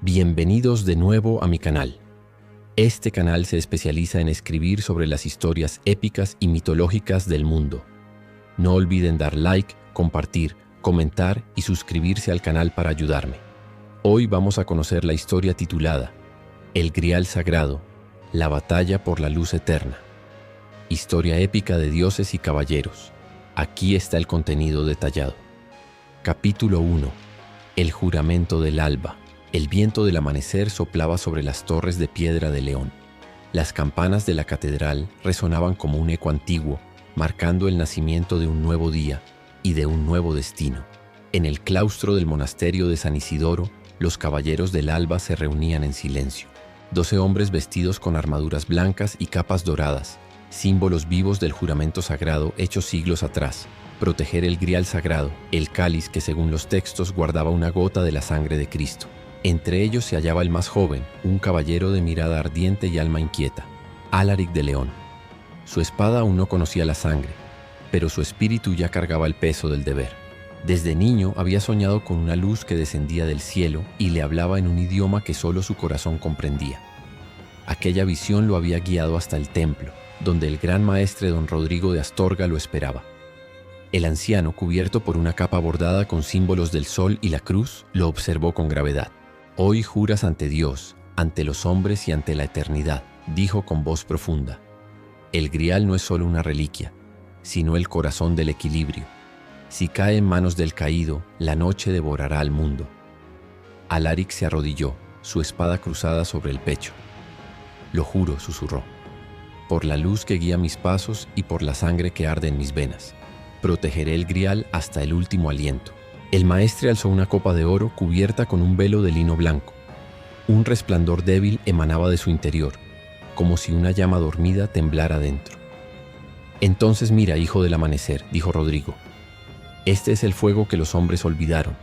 Bienvenidos de nuevo a mi canal. Este canal se especializa en escribir sobre las historias épicas y mitológicas del mundo. No olviden dar like, compartir, comentar y suscribirse al canal para ayudarme. Hoy vamos a conocer la historia titulada El Grial Sagrado, la batalla por la luz eterna. Historia épica de dioses y caballeros. Aquí está el contenido detallado. Capítulo 1. El juramento del alba. El viento del amanecer soplaba sobre las torres de piedra de León. Las campanas de la catedral resonaban como un eco antiguo, marcando el nacimiento de un nuevo día y de un nuevo destino. En el claustro del monasterio de San Isidoro, los caballeros del alba se reunían en silencio. 12 hombres vestidos con armaduras blancas y capas doradas, símbolos vivos del juramento sagrado hecho siglos atrás: proteger el grial sagrado, el cáliz que según los textos guardaba una gota de la sangre de Cristo. Entre ellos se hallaba el más joven, un caballero de mirada ardiente y alma inquieta, Alaric de León. Su espada aún no conocía la sangre, pero su espíritu ya cargaba el peso del deber. Desde niño había soñado con una luz que descendía del cielo y le hablaba en un idioma que solo su corazón comprendía. Aquella visión lo había guiado hasta el templo, donde el gran maestre don Rodrigo de Astorga lo esperaba. El anciano, cubierto por una capa bordada con símbolos del sol y la cruz, lo observó con gravedad. «Hoy juras ante Dios, ante los hombres y ante la eternidad», dijo con voz profunda. «El grial no es solo una reliquia, sino el corazón del equilibrio. Si cae en manos del caído, la noche devorará al mundo». Alaric se arrodilló, su espada cruzada sobre el pecho. «Lo juro», susurró, «por la luz que guía mis pasos y por la sangre que arde en mis venas. Protegeré el grial hasta el último aliento». El maestre alzó una copa de oro cubierta con un velo de lino blanco. Un resplandor débil emanaba de su interior, como si una llama dormida temblara dentro. «Entonces mira, hijo del amanecer», dijo Rodrigo. «Este es el fuego que los hombres olvidaron.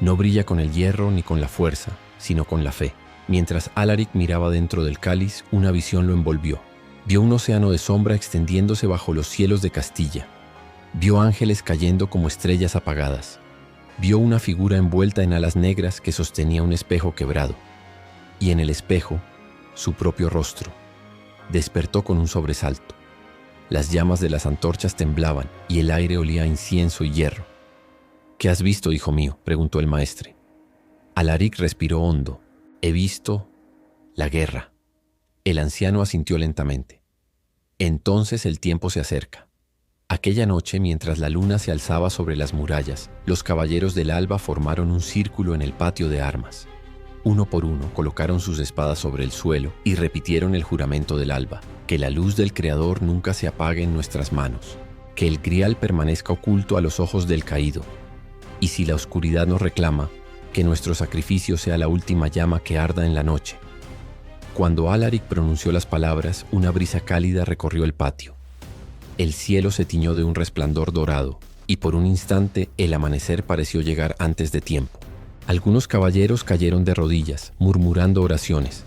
No brilla con el hierro ni con la fuerza, sino con la fe». Mientras Alaric miraba dentro del cáliz, una visión lo envolvió. Vio un océano de sombra extendiéndose bajo los cielos de Castilla. Vio ángeles cayendo como estrellas apagadas. Vio una figura envuelta en alas negras que sostenía un espejo quebrado. Y en el espejo, su propio rostro. Despertó con un sobresalto. Las llamas de las antorchas temblaban y el aire olía a incienso y hierro. «¿Qué has visto, hijo mío?», preguntó el maestre. Alaric respiró hondo. «He visto la guerra». El anciano asintió lentamente. «Entonces el tiempo se acerca». Aquella noche, mientras la luna se alzaba sobre las murallas, los caballeros del alba formaron un círculo en el patio de armas. Uno por uno colocaron sus espadas sobre el suelo y repitieron el juramento del alba: que la luz del Creador nunca se apague en nuestras manos, que el grial permanezca oculto a los ojos del caído, y si la oscuridad nos reclama, que nuestro sacrificio sea la última llama que arda en la noche. Cuando Alaric pronunció las palabras, una brisa cálida recorrió el patio. El cielo se tiñó de un resplandor dorado, y por un instante el amanecer pareció llegar antes de tiempo. Algunos caballeros cayeron de rodillas, murmurando oraciones.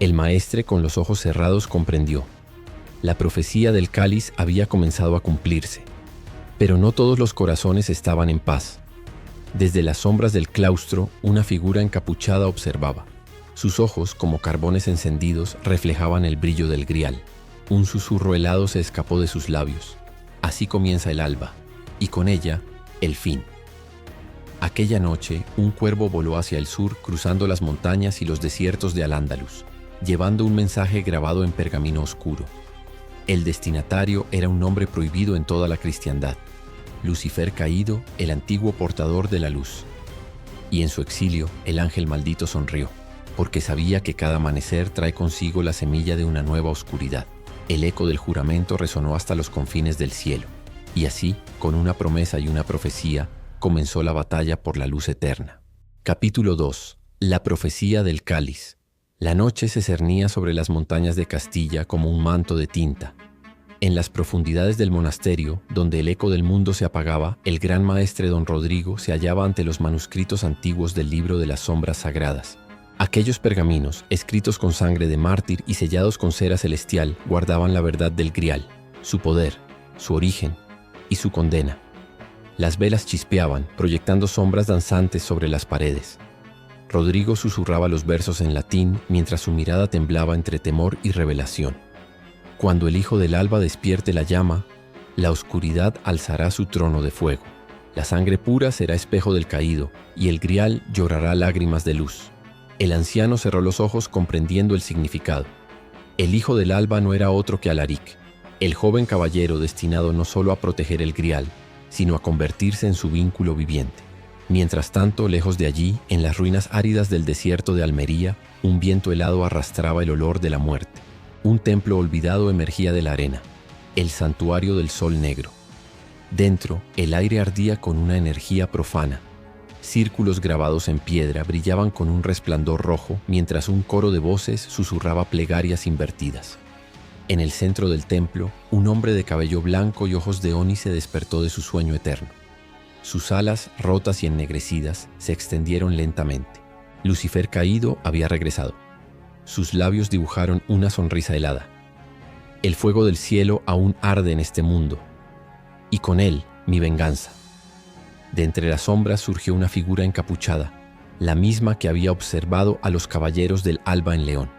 El maestre, con los ojos cerrados, comprendió. La profecía del cáliz había comenzado a cumplirse. Pero no todos los corazones estaban en paz. Desde las sombras del claustro, una figura encapuchada observaba. Sus ojos, como carbones encendidos, reflejaban el brillo del grial. Un susurro helado se escapó de sus labios. Así comienza el alba, y con ella, el fin. Aquella noche, un cuervo voló hacia el sur, cruzando las montañas y los desiertos de Al-Ándalus, llevando un mensaje grabado en pergamino oscuro. El destinatario era un nombre prohibido en toda la cristiandad: Lucifer caído, el antiguo portador de la luz. Y en su exilio, el ángel maldito sonrió, porque sabía que cada amanecer trae consigo la semilla de una nueva oscuridad. El eco del juramento resonó hasta los confines del cielo, y así, con una promesa y una profecía, comenzó la batalla por la luz eterna. Capítulo 2. La profecía del cáliz. La noche se cernía sobre las montañas de Castilla como un manto de tinta. En las profundidades del monasterio, donde el eco del mundo se apagaba, el gran maestre don Rodrigo se hallaba ante los manuscritos antiguos del libro de las sombras sagradas. Aquellos pergaminos, escritos con sangre de mártir y sellados con cera celestial, guardaban la verdad del grial, su poder, su origen y su condena. Las velas chispeaban, proyectando sombras danzantes sobre las paredes. Rodrigo susurraba los versos en latín mientras su mirada temblaba entre temor y revelación. Cuando el Hijo del Alba despierte la llama, la oscuridad alzará su trono de fuego. La sangre pura será espejo del caído, y el grial llorará lágrimas de luz. El anciano cerró los ojos comprendiendo el significado. El Hijo del Alba no era otro que Alaric, el joven caballero destinado no solo a proteger el grial, sino a convertirse en su vínculo viviente. Mientras tanto, lejos de allí, en las ruinas áridas del desierto de Almería, un viento helado arrastraba el olor de la muerte. Un templo olvidado emergía de la arena, el santuario del Sol Negro. Dentro, el aire ardía con una energía profana. Círculos grabados en piedra brillaban con un resplandor rojo, mientras un coro de voces susurraba plegarias invertidas. En el centro del templo, un hombre de cabello blanco y ojos de ónice despertó de su sueño eterno. Sus alas, rotas y ennegrecidas, se extendieron lentamente. Lucifer caído había regresado. Sus labios dibujaron una sonrisa helada. El fuego del cielo aún arde en este mundo, y con él mi venganza. De entre las sombras surgió una figura encapuchada, la misma que había observado a los caballeros del Alba en León.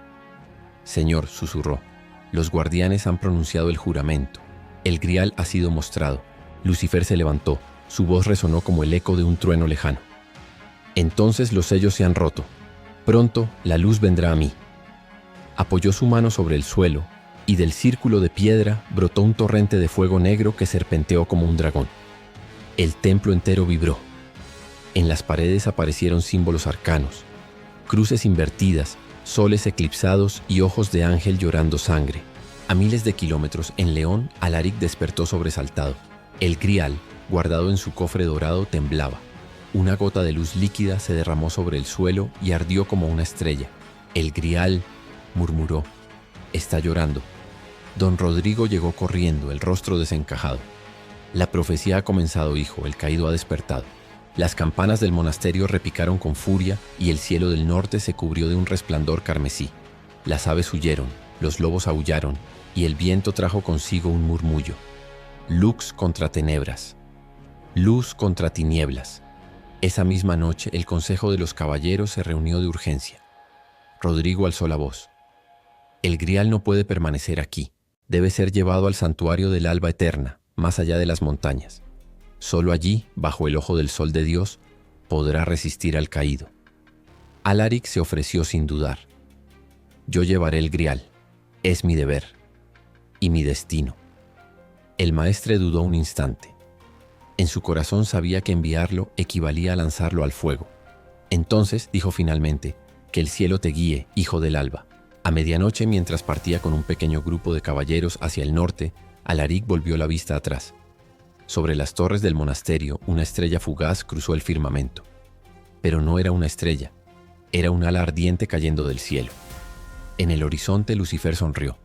«Señor», susurró, «los guardianes han pronunciado el juramento. El grial ha sido mostrado». Lucifer se levantó. Su voz resonó como el eco de un trueno lejano. «Entonces los sellos se han roto. Pronto la luz vendrá a mí». Apoyó su mano sobre el suelo, y del círculo de piedra brotó un torrente de fuego negro que serpenteó como un dragón. El templo entero vibró. En las paredes aparecieron símbolos arcanos, cruces invertidas, soles eclipsados y ojos de ángel llorando sangre. A miles de kilómetros, en León, Alaric despertó sobresaltado. El grial, guardado en su cofre dorado, temblaba. Una gota de luz líquida se derramó sobre el suelo y ardió como una estrella. «El grial», murmuró, «está llorando». Don Rodrigo llegó corriendo, el rostro desencajado. «La profecía ha comenzado, hijo, el caído ha despertado». Las campanas del monasterio repicaron con furia y el cielo del norte se cubrió de un resplandor carmesí. Las aves huyeron, los lobos aullaron y el viento trajo consigo un murmullo. Lux contra tenebras. Luz contra tinieblas. Esa misma noche el Consejo de los Caballeros se reunió de urgencia. Rodrigo alzó la voz. «El grial no puede permanecer aquí. Debe ser llevado al santuario del Alba Eterna, más allá de las montañas. Solo allí, bajo el ojo del sol de Dios, podrá resistir al caído». Alaric se ofreció sin dudar. «Yo llevaré el grial. Es mi deber. Y mi destino». El maestre dudó un instante. En su corazón sabía que enviarlo equivalía a lanzarlo al fuego. Entonces dijo finalmente: «Que el cielo te guíe, hijo del alba». A medianoche, mientras partía con un pequeño grupo de caballeros hacia el norte, Alaric volvió la vista atrás. Sobre las torres del monasterio, una estrella fugaz cruzó el firmamento. Pero no era una estrella, era un ala ardiente cayendo del cielo. En el horizonte Lucifer sonrió,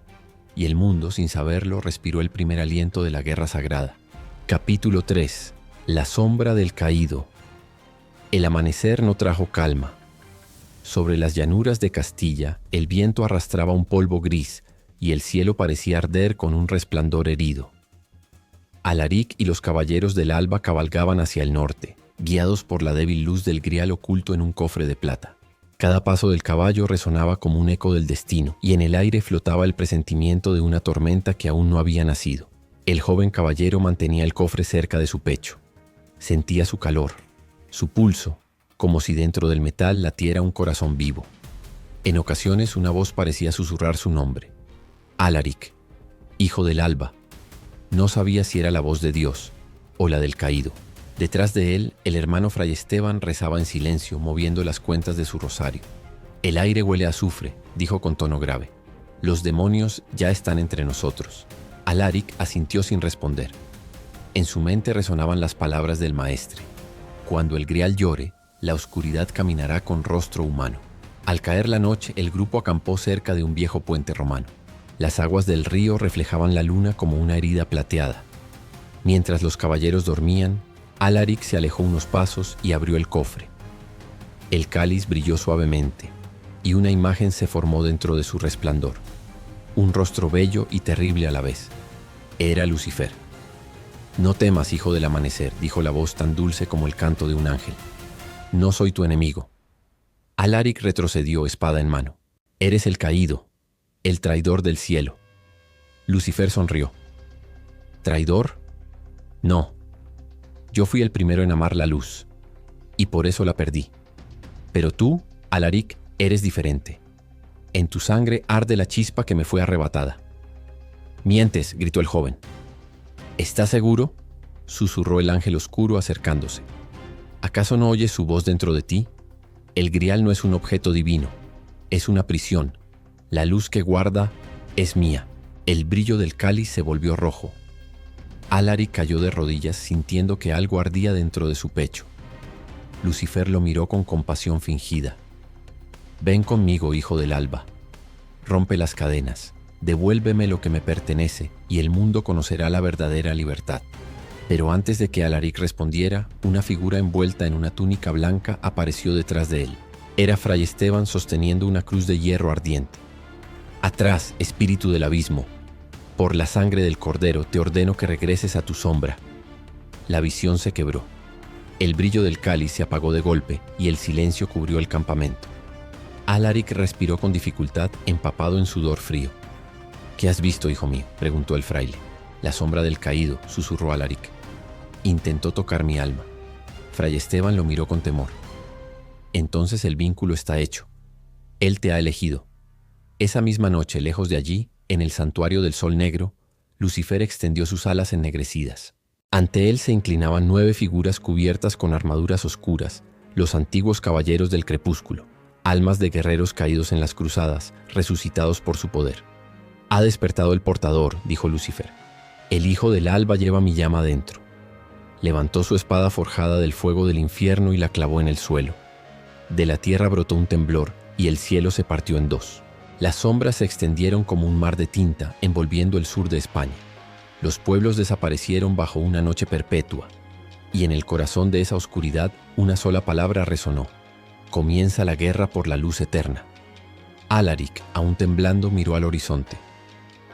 y el mundo, sin saberlo, respiró el primer aliento de la guerra sagrada. Capítulo 3. La sombra del caído. El amanecer no trajo calma. Sobre las llanuras de Castilla, el viento arrastraba un polvo gris y el cielo parecía arder con un resplandor herido. Alaric y los caballeros del alba cabalgaban hacia el norte, guiados por la débil luz del grial oculto en un cofre de plata. Cada paso del caballo resonaba como un eco del destino, y en el aire flotaba el presentimiento de una tormenta que aún no había nacido. El joven caballero mantenía el cofre cerca de su pecho. Sentía su calor, su pulso, como si dentro del metal latiera un corazón vivo. En ocasiones una voz parecía susurrar su nombre. Alaric, hijo del alba. No sabía si era la voz de Dios o la del caído. Detrás de él, el hermano Fray Esteban rezaba en silencio, moviendo las cuentas de su rosario. «El aire huele a azufre», dijo con tono grave. «Los demonios ya están entre nosotros». Alaric asintió sin responder. En su mente resonaban las palabras del maestre. Cuando el grial llore, la oscuridad caminará con rostro humano. Al caer la noche, el grupo acampó cerca de un viejo puente romano. Las aguas del río reflejaban la luna como una herida plateada. Mientras los caballeros dormían, Alaric se alejó unos pasos y abrió el cofre. El cáliz brilló suavemente, y una imagen se formó dentro de su resplandor. Un rostro bello y terrible a la vez. Era Lucifer. «No temas, hijo del amanecer», dijo la voz tan dulce como el canto de un ángel. «No soy tu enemigo. Alaric retrocedió espada en mano. Eres el caído, el traidor del cielo. Lucifer sonrió. ¿Traidor? No. Yo fui el primero en amar la luz, y por eso la perdí. Pero tú, Alaric, eres diferente. En tu sangre arde la chispa que me fue arrebatada. Mientes, gritó el joven. ¿Estás seguro?, susurró el ángel oscuro acercándose. ¿Acaso no oyes su voz dentro de ti? El grial no es un objeto divino, es una prisión. La luz que guarda es mía. El brillo del cáliz se volvió rojo. Alaric cayó de rodillas sintiendo que algo ardía dentro de su pecho. Lucifer lo miró con compasión fingida. Ven conmigo, hijo del alba. Rompe las cadenas, devuélveme lo que me pertenece y el mundo conocerá la verdadera libertad. Pero antes de que Alaric respondiera, una figura envuelta en una túnica blanca apareció detrás de él. Era Fray Esteban sosteniendo una cruz de hierro ardiente. Atrás, espíritu del abismo. Por la sangre del Cordero te ordeno que regreses a tu sombra. La visión se quebró. El brillo del cáliz se apagó de golpe y el silencio cubrió el campamento. Alaric respiró con dificultad, empapado en sudor frío. ¿Qué has visto, hijo mío?, preguntó el fraile. La sombra del caído, susurró Alaric. Intentó tocar mi alma. Fray Esteban lo miró con temor. Entonces el vínculo está hecho. Él te ha elegido. Esa misma noche, lejos de allí, en el santuario del Sol Negro, Lucifer extendió sus alas ennegrecidas. Ante él se inclinaban 9 figuras cubiertas con armaduras oscuras, los antiguos caballeros del crepúsculo, almas de guerreros caídos en las cruzadas, resucitados por su poder. Ha despertado el portador, dijo Lucifer. El hijo del alba lleva mi llama adentro. Levantó su espada forjada del fuego del infierno y la clavó en el suelo. De la tierra brotó un temblor y el cielo se partió en 2. Las sombras se extendieron como un mar de tinta, envolviendo el sur de España. Los pueblos desaparecieron bajo una noche perpetua, y en el corazón de esa oscuridad una sola palabra resonó. Comienza la guerra por la luz eterna. Alaric, aún temblando, miró al horizonte.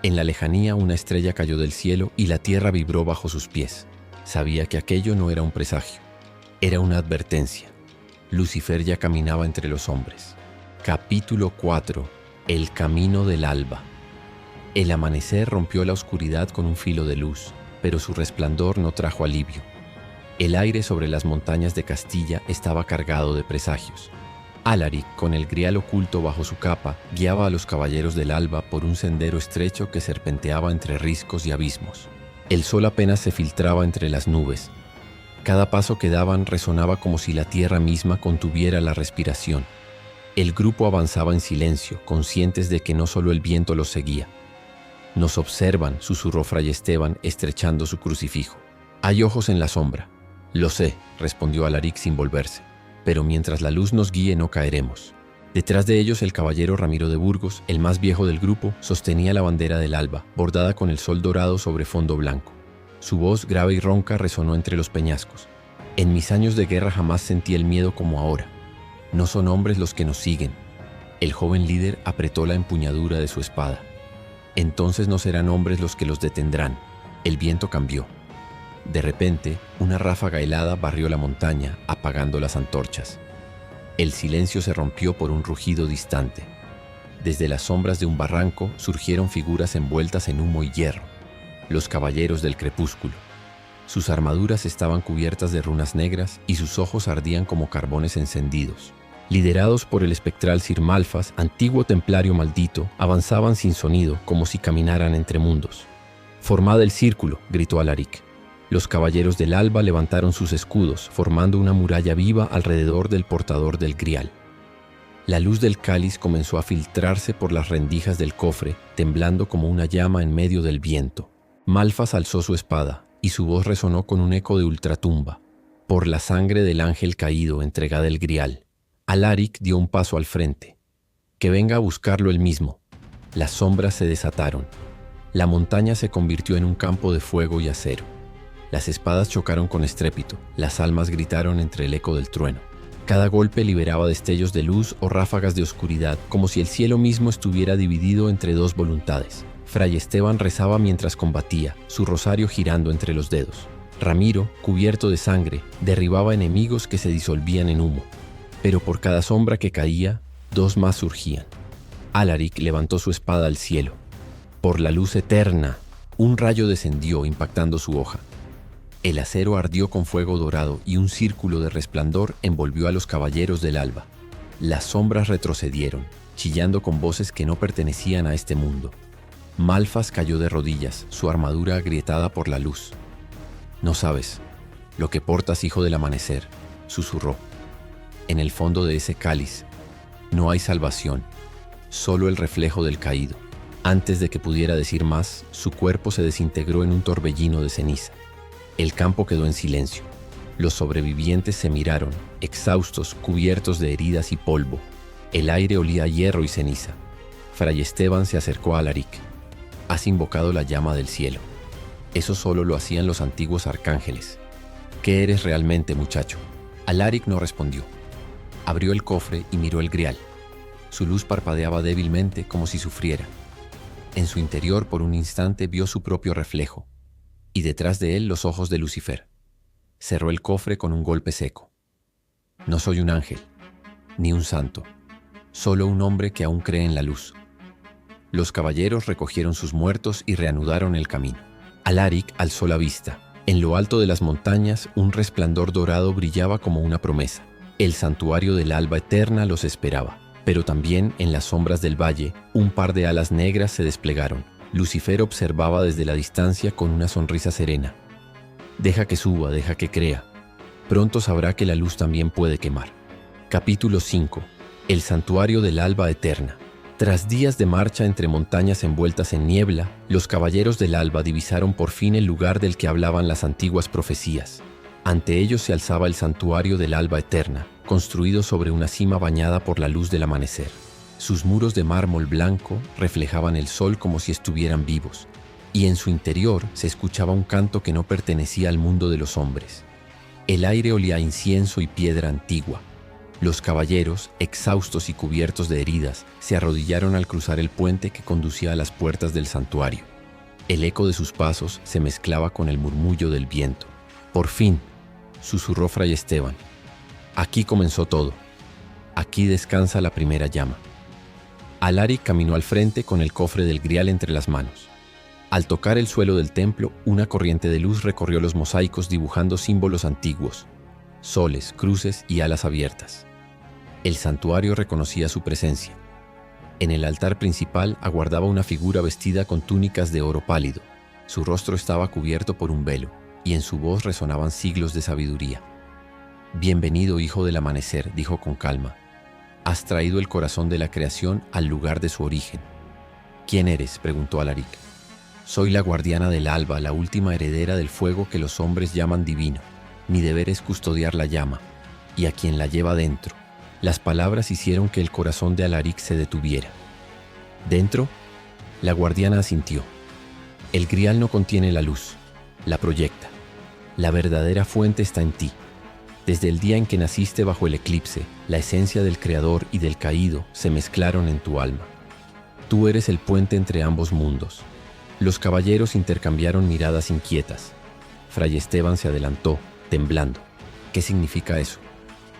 En la lejanía una estrella cayó del cielo y la tierra vibró bajo sus pies. Sabía que aquello no era un presagio, era una advertencia. Lucifer ya caminaba entre los hombres. Capítulo 4. El camino del alba. El amanecer rompió la oscuridad con un filo de luz, pero su resplandor no trajo alivio. El aire sobre las montañas de Castilla estaba cargado de presagios. Alaric, con el grial oculto bajo su capa, guiaba a los caballeros del alba por un sendero estrecho que serpenteaba entre riscos y abismos. El sol apenas se filtraba entre las nubes. Cada paso que daban resonaba como si la tierra misma contuviera la respiración. El grupo avanzaba en silencio, conscientes de que no solo el viento los seguía. Nos observan, susurró Fray Esteban, estrechando su crucifijo. Hay ojos en la sombra. Lo sé, respondió Alaric sin volverse. Pero mientras la luz nos guíe no caeremos. Detrás de ellos el caballero Ramiro de Burgos, el más viejo del grupo, sostenía la bandera del alba, bordada con el sol dorado sobre fondo blanco. Su voz grave y ronca resonó entre los peñascos. En mis años de guerra jamás sentí el miedo como ahora. No son hombres los que nos siguen. El joven líder apretó la empuñadura de su espada. Entonces no serán hombres los que los detendrán. El viento cambió. De repente, una ráfaga helada barrió la montaña, apagando las antorchas. El silencio se rompió por un rugido distante. Desde las sombras de un barranco surgieron figuras envueltas en humo y hierro. Los caballeros del crepúsculo. Sus armaduras estaban cubiertas de runas negras y sus ojos ardían como carbones encendidos. Liderados por el espectral Sir Malfas, antiguo templario maldito, avanzaban sin sonido, como si caminaran entre mundos. «Formad el círculo», gritó Alaric. Los caballeros del alba levantaron sus escudos, formando una muralla viva alrededor del portador del grial. La luz del cáliz comenzó a filtrarse por las rendijas del cofre, temblando como una llama en medio del viento. Malfas alzó su espada, y su voz resonó con un eco de ultratumba. «Por la sangre del ángel caído, entregad el grial». Alaric dio un paso al frente. «Que venga a buscarlo él mismo». Las sombras se desataron. La montaña se convirtió en un campo de fuego y acero. Las espadas chocaron con estrépito, las almas gritaron entre el eco del trueno. Cada golpe liberaba destellos de luz o ráfagas de oscuridad, como si el cielo mismo estuviera dividido entre 2 voluntades. Fray Esteban rezaba mientras combatía, su rosario girando entre los dedos. Ramiro, cubierto de sangre, derribaba enemigos que se disolvían en humo. Pero por cada sombra que caía, dos más surgían. Alaric levantó su espada al cielo. Por la luz eterna, un rayo descendió impactando su hoja. El acero ardió con fuego dorado y un círculo de resplandor envolvió a los caballeros del alba. Las sombras retrocedieron, chillando con voces que no pertenecían a este mundo. Malphas cayó de rodillas, su armadura agrietada por la luz. «No sabes lo que portas, hijo del amanecer», susurró. «En el fondo de ese cáliz no hay salvación, solo el reflejo del caído». Antes de que pudiera decir más, su cuerpo se desintegró en un torbellino de ceniza. El campo quedó en silencio. Los sobrevivientes se miraron, exhaustos, cubiertos de heridas y polvo. El aire olía a hierro y ceniza. Fray Esteban se acercó a Alaric. «Has invocado la llama del cielo. Eso solo lo hacían los antiguos arcángeles. ¿Qué eres realmente, muchacho?». Alaric no respondió. Abrió el cofre y miró el grial. Su luz parpadeaba débilmente como si sufriera. En su interior, por un instante, vio su propio reflejo, y detrás de él los ojos de Lucifer. Cerró el cofre con un golpe seco. «No soy un ángel, ni un santo, solo un hombre que aún cree en la luz». Los caballeros recogieron sus muertos y reanudaron el camino. Alaric alzó la vista. En lo alto de las montañas, un resplandor dorado brillaba como una promesa. El santuario del alba eterna los esperaba. Pero también, en las sombras del valle, un par de alas negras se desplegaron. Lucifer observaba desde la distancia con una sonrisa serena. «Deja que suba, deja que crea. Pronto sabrá que la luz también puede quemar». Capítulo 5. El santuario del alba eterna. Tras días de marcha entre montañas envueltas en niebla, los caballeros del alba divisaron por fin el lugar del que hablaban las antiguas profecías. Ante ellos se alzaba el santuario del alba eterna, construido sobre una cima bañada por la luz del amanecer. Sus muros de mármol blanco reflejaban el sol como si estuvieran vivos, y en su interior se escuchaba un canto que no pertenecía al mundo de los hombres. El aire olía a incienso y piedra antigua. Los caballeros, exhaustos y cubiertos de heridas, se arrodillaron al cruzar el puente que conducía a las puertas del santuario. El eco de sus pasos se mezclaba con el murmullo del viento. «Por fin», susurró Fray Esteban. «Aquí comenzó todo. Aquí descansa la primera llama». Alaric caminó al frente con el cofre del grial entre las manos. Al tocar el suelo del templo, una corriente de luz recorrió los mosaicos dibujando símbolos antiguos: soles, cruces y alas abiertas. El santuario reconocía su presencia. En el altar principal aguardaba una figura vestida con túnicas de oro pálido. Su rostro estaba cubierto por un velo, y en su voz resonaban siglos de sabiduría. «Bienvenido, hijo del amanecer», dijo con calma. «Has traído el corazón de la creación al lugar de su origen». «¿Quién eres?», preguntó Alaric. «Soy la guardiana del alba, la última heredera del fuego que los hombres llaman divino. Mi deber es custodiar la llama, y a quien la lleva dentro». Las palabras hicieron que el corazón de Alaric se detuviera. «¿Dentro?». La guardiana asintió. «El grial no contiene la luz, la proyecta. La verdadera fuente está en ti. Desde el día en que naciste bajo el eclipse, la esencia del creador y del caído se mezclaron en tu alma. Tú eres el puente entre ambos mundos». Los caballeros intercambiaron miradas inquietas. Fray Esteban se adelantó, temblando. «¿Qué significa eso?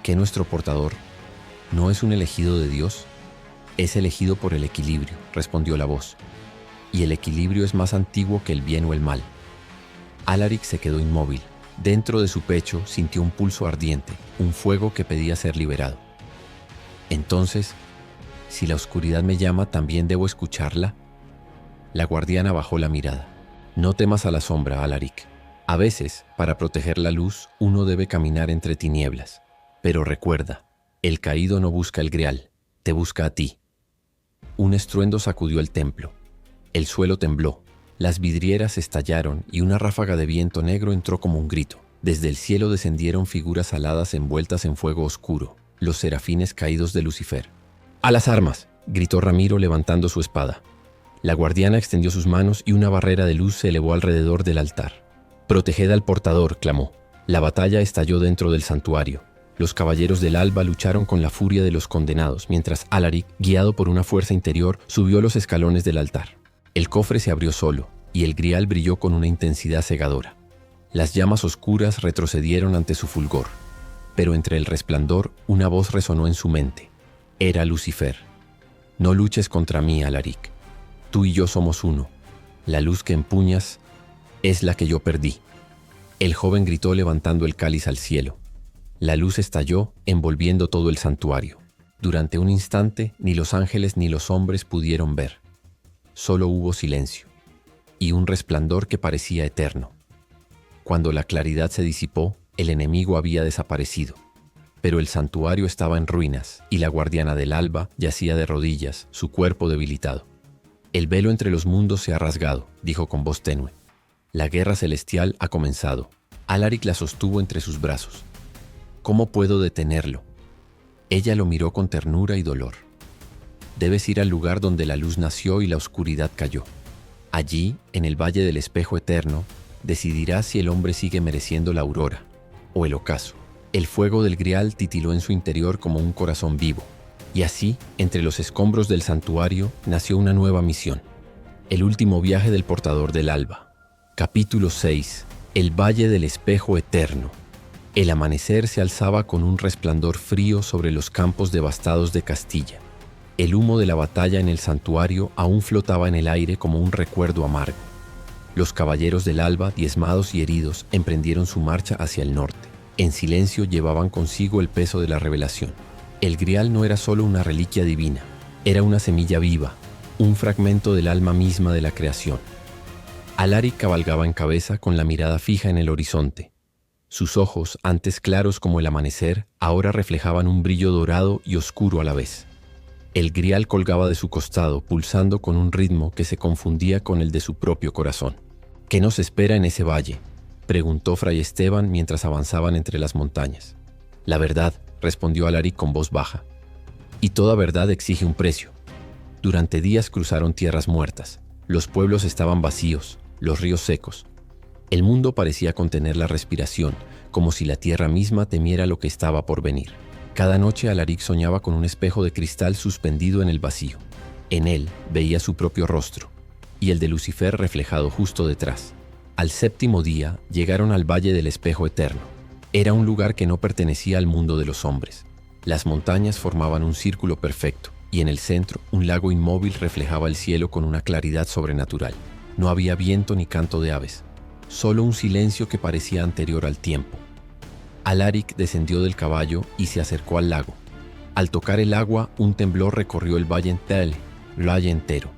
¿Que nuestro portador no es un elegido de Dios?». «Es elegido por el equilibrio», respondió la voz. «Y el equilibrio es más antiguo que el bien o el mal». Alaric se quedó inmóvil. Dentro de su pecho sintió un pulso ardiente, un fuego que pedía ser liberado. «Entonces, si la oscuridad me llama, ¿también debo escucharla?». La guardiana bajó la mirada. «No temas a la sombra, Alaric. A veces, para proteger la luz, uno debe caminar entre tinieblas. Pero recuerda, el caído no busca el grial, te busca a ti». Un estruendo sacudió el templo. El suelo tembló. Las vidrieras estallaron y una ráfaga de viento negro entró como un grito. Desde el cielo descendieron figuras aladas envueltas en fuego oscuro, los serafines caídos de Lucifer. «¡A las armas!», gritó Ramiro levantando su espada. La guardiana extendió sus manos y una barrera de luz se elevó alrededor del altar. «Proteged al portador», clamó. La batalla estalló dentro del santuario. Los caballeros del alba lucharon con la furia de los condenados, mientras Alaric, guiado por una fuerza interior, subió los escalones del altar. El cofre se abrió solo, y el grial brilló con una intensidad cegadora. Las llamas oscuras retrocedieron ante su fulgor. Pero entre el resplandor, una voz resonó en su mente. Era Lucifer. No luches contra mí, Alaric. Tú y yo somos uno. La luz que empuñas es la que yo perdí. El joven gritó levantando el cáliz al cielo. La luz estalló, envolviendo todo el santuario. Durante un instante, ni los ángeles ni los hombres pudieron ver. Solo hubo silencio y un resplandor que parecía eterno. Cuando la claridad se disipó, el enemigo había desaparecido. Pero el santuario estaba en ruinas y la guardiana del alba yacía de rodillas, su cuerpo debilitado. El velo entre los mundos se ha rasgado, dijo con voz tenue. La guerra celestial ha comenzado. Alaric la sostuvo entre sus brazos. ¿Cómo puedo detenerlo? Ella lo miró con ternura y dolor. Debes ir al lugar donde la luz nació y la oscuridad cayó. Allí, en el Valle del Espejo Eterno, decidirás si el hombre sigue mereciendo la aurora o el ocaso. El fuego del grial titiló en su interior como un corazón vivo. Y así, entre los escombros del santuario, nació una nueva misión. El último viaje del portador del alba. Capítulo 6. El Valle del Espejo Eterno. El amanecer se alzaba con un resplandor frío sobre los campos devastados de Castilla. El humo de la batalla en el santuario aún flotaba en el aire como un recuerdo amargo. Los caballeros del alba, diezmados y heridos, emprendieron su marcha hacia el norte. En silencio llevaban consigo el peso de la revelación. El grial no era solo una reliquia divina, era una semilla viva, un fragmento del alma misma de la creación. Alaric cabalgaba en cabeza con la mirada fija en el horizonte. Sus ojos, antes claros como el amanecer, ahora reflejaban un brillo dorado y oscuro a la vez. El grial colgaba de su costado, pulsando con un ritmo que se confundía con el de su propio corazón. ¿Qué nos espera en ese valle?, preguntó Fray Esteban mientras avanzaban entre las montañas. La verdad, respondió Alaric con voz baja. Y toda verdad exige un precio. Durante días cruzaron tierras muertas. Los pueblos estaban vacíos, los ríos secos. El mundo parecía contener la respiración, como si la tierra misma temiera lo que estaba por venir. Cada noche Alaric soñaba con un espejo de cristal suspendido en el vacío. En él veía su propio rostro, y el de Lucifer reflejado justo detrás. Al séptimo día llegaron al Valle del Espejo Eterno. Era un lugar que no pertenecía al mundo de los hombres. Las montañas formaban un círculo perfecto, y en el centro un lago inmóvil reflejaba el cielo con una claridad sobrenatural. No había viento ni canto de aves, solo un silencio que parecía anterior al tiempo. Alaric descendió del caballo y se acercó al lago. Al tocar el agua, un temblor recorrió el valle entero.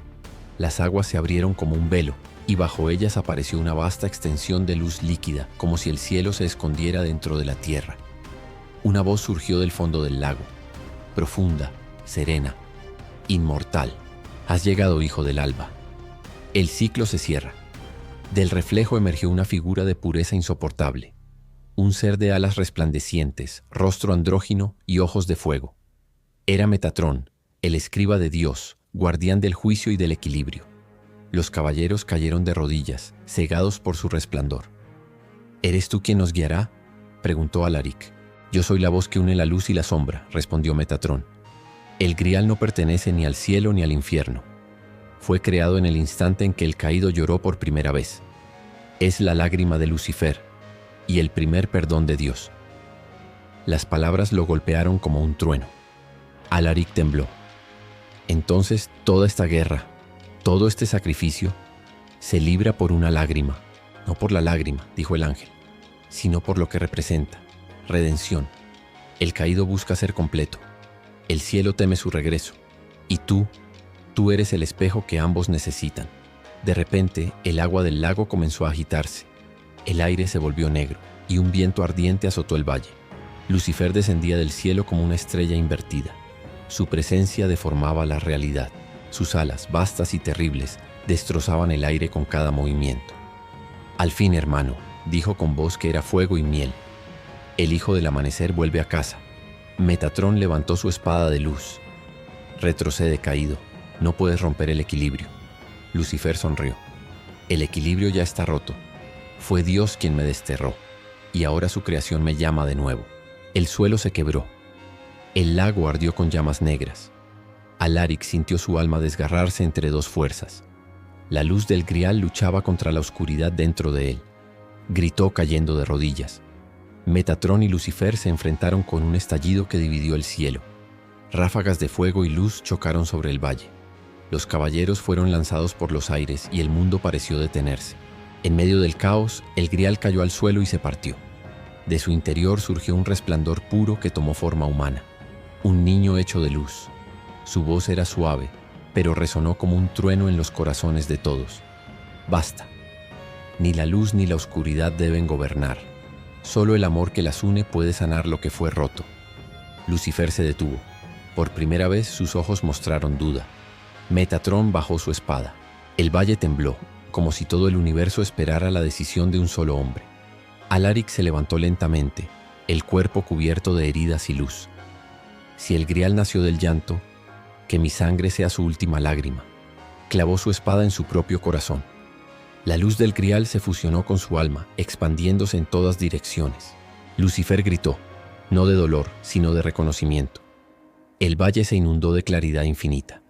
Las aguas se abrieron como un velo, y bajo ellas apareció una vasta extensión de luz líquida, como si el cielo se escondiera dentro de la tierra. Una voz surgió del fondo del lago, profunda, serena, inmortal. Has llegado, hijo del alba. El ciclo se cierra. Del reflejo emergió una figura de pureza insoportable. Un ser de alas resplandecientes, rostro andrógino y ojos de fuego. Era Metatrón, el escriba de Dios, guardián del juicio y del equilibrio. Los caballeros cayeron de rodillas, cegados por su resplandor. ¿Eres tú quien nos guiará?, preguntó Alaric. Yo soy la voz que une la luz y la sombra, respondió Metatrón. El grial no pertenece ni al cielo ni al infierno. Fue creado en el instante en que el caído lloró por primera vez. Es la lágrima de Lucifer y el primer perdón de Dios. Las palabras lo golpearon como un trueno. Alaric tembló. Entonces toda esta guerra, todo este sacrificio, se libra por una lágrima. No por la lágrima, dijo el ángel, sino por lo que representa. Redención. El caído busca ser completo. El cielo teme su regreso. Y tú eres el espejo que ambos necesitan. De repente, el agua del lago comenzó a agitarse. El aire se volvió negro y un viento ardiente azotó el valle. Lucifer descendía del cielo como una estrella invertida. Su presencia deformaba la realidad. Sus alas, vastas y terribles, destrozaban el aire con cada movimiento. Al fin, hermano, dijo con voz que era fuego y miel. El hijo del amanecer vuelve a casa. Metatrón levantó su espada de luz. Retrocede, caído. No puedes romper el equilibrio. Lucifer sonrió. El equilibrio ya está roto. Fue Dios quien me desterró, y ahora su creación me llama de nuevo. El suelo se quebró. El lago ardió con llamas negras. Alaric sintió su alma desgarrarse entre dos fuerzas. La luz del grial luchaba contra la oscuridad dentro de él. Gritó cayendo de rodillas. Metatrón y Lucifer se enfrentaron con un estallido que dividió el cielo. Ráfagas de fuego y luz chocaron sobre el valle. Los caballeros fueron lanzados por los aires y el mundo pareció detenerse. En medio del caos, el grial cayó al suelo y se partió. De su interior surgió un resplandor puro que tomó forma humana. Un niño hecho de luz. Su voz era suave, pero resonó como un trueno en los corazones de todos. Basta. Ni la luz ni la oscuridad deben gobernar. Solo el amor que las une puede sanar lo que fue roto. Lucifer se detuvo. Por primera vez sus ojos mostraron duda. Metatrón bajó su espada. El valle tembló, como si todo el universo esperara la decisión de un solo hombre. Alaric se levantó lentamente, el cuerpo cubierto de heridas y luz. Si el grial nació del llanto, que mi sangre sea su última lágrima. Clavó su espada en su propio corazón. La luz del grial se fusionó con su alma, expandiéndose en todas direcciones. Lucifer gritó, no de dolor, sino de reconocimiento. El valle se inundó de claridad infinita.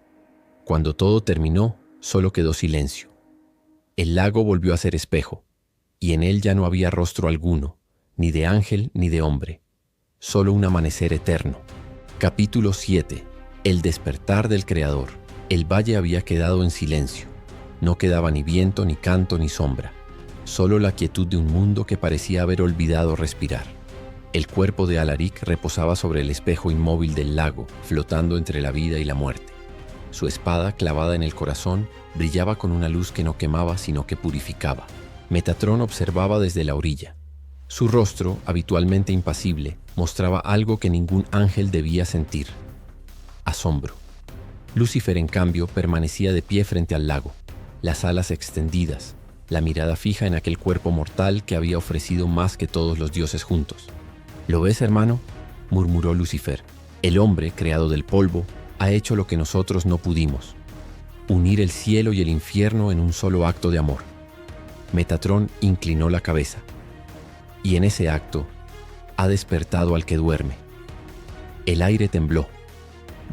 Cuando todo terminó, solo quedó silencio. El lago volvió a ser espejo, y en él ya no había rostro alguno, ni de ángel ni de hombre, solo un amanecer eterno. Capítulo 7. El despertar del Creador. El valle había quedado en silencio. No quedaba ni viento, ni canto, ni sombra, solo la quietud de un mundo que parecía haber olvidado respirar. El cuerpo de Alaric reposaba sobre el espejo inmóvil del lago, flotando entre la vida y la muerte. Su espada, clavada en el corazón, brillaba con una luz que no quemaba, sino que purificaba. Metatrón observaba desde la orilla. Su rostro, habitualmente impasible, mostraba algo que ningún ángel debía sentir: asombro. Lucifer, en cambio, permanecía de pie frente al lago, las alas extendidas, la mirada fija en aquel cuerpo mortal que había ofrecido más que todos los dioses juntos. «¿Lo ves, hermano?», murmuró Lucifer. «El hombre, creado del polvo, ha hecho lo que nosotros no pudimos: unir el cielo y el infierno en un solo acto de amor». Metatrón inclinó la cabeza. «Y en ese acto ha despertado al que duerme». El aire tembló.